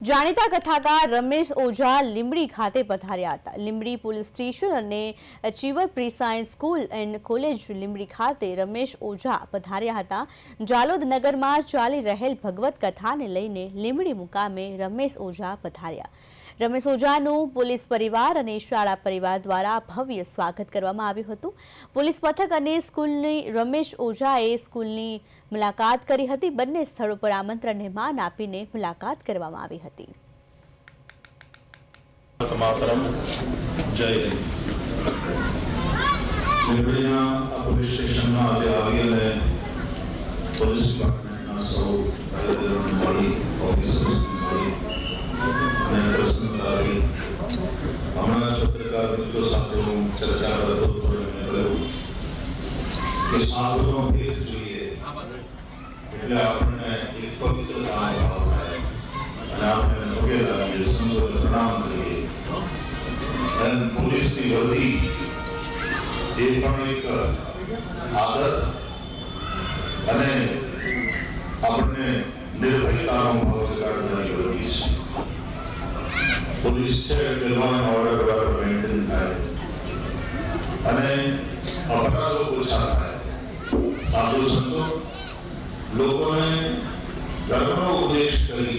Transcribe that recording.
જાણીતા કથાકાર રમેશ ઓઝા લીંબડી ખાતે પધાર્યા હતા। લીંબડી પોલીસ સ્ટેશન અને ચીવર pre science school and college Limbdi ખાતે રમેશ ઓઝા પધાર્યા હતા। જાલોદ નગરમાં ચાલી રહેલ ભગવત કથાને લઈને લીંબડી મુકામે રમેશ ઓઝા પધાર્યા। રમેશ ઓઝાનું પોલીસ પરિવાર અને શાળા પરિવાર દ્વારા ભવ્ય સ્વાગત કરવામાં આવ્યું હતું। પોલીસ મથક અને સ્કૂલની રમેશ ઓઝાએ સ્કૂલની મુલાકાત કરી હતી। બંને સ્થળો પર આમંત્રણને માન આપીને મુલાકાત કરવામાં આવી હતી। हमारा पत्रकार मित्रों साथियों चर्चा करते कि साधनों भेद જોઈએ એટલે આપણને એક પવિત્રતા ભાવ થાય અને આપણે પગે લાગીએ સંતોને પ્રણામ કરીએ અને પોલીસની વર્દી એ પણ એક આદર અને આપણને નિર્ભયતાનો ભાવ જગાડનારી વર્દી છે। पुलिस से लॉ एंड ऑर्डर वाला मेंटेन था अने अपराधों को छा था साधु संतों लोगों ने धर्म उपदेश करी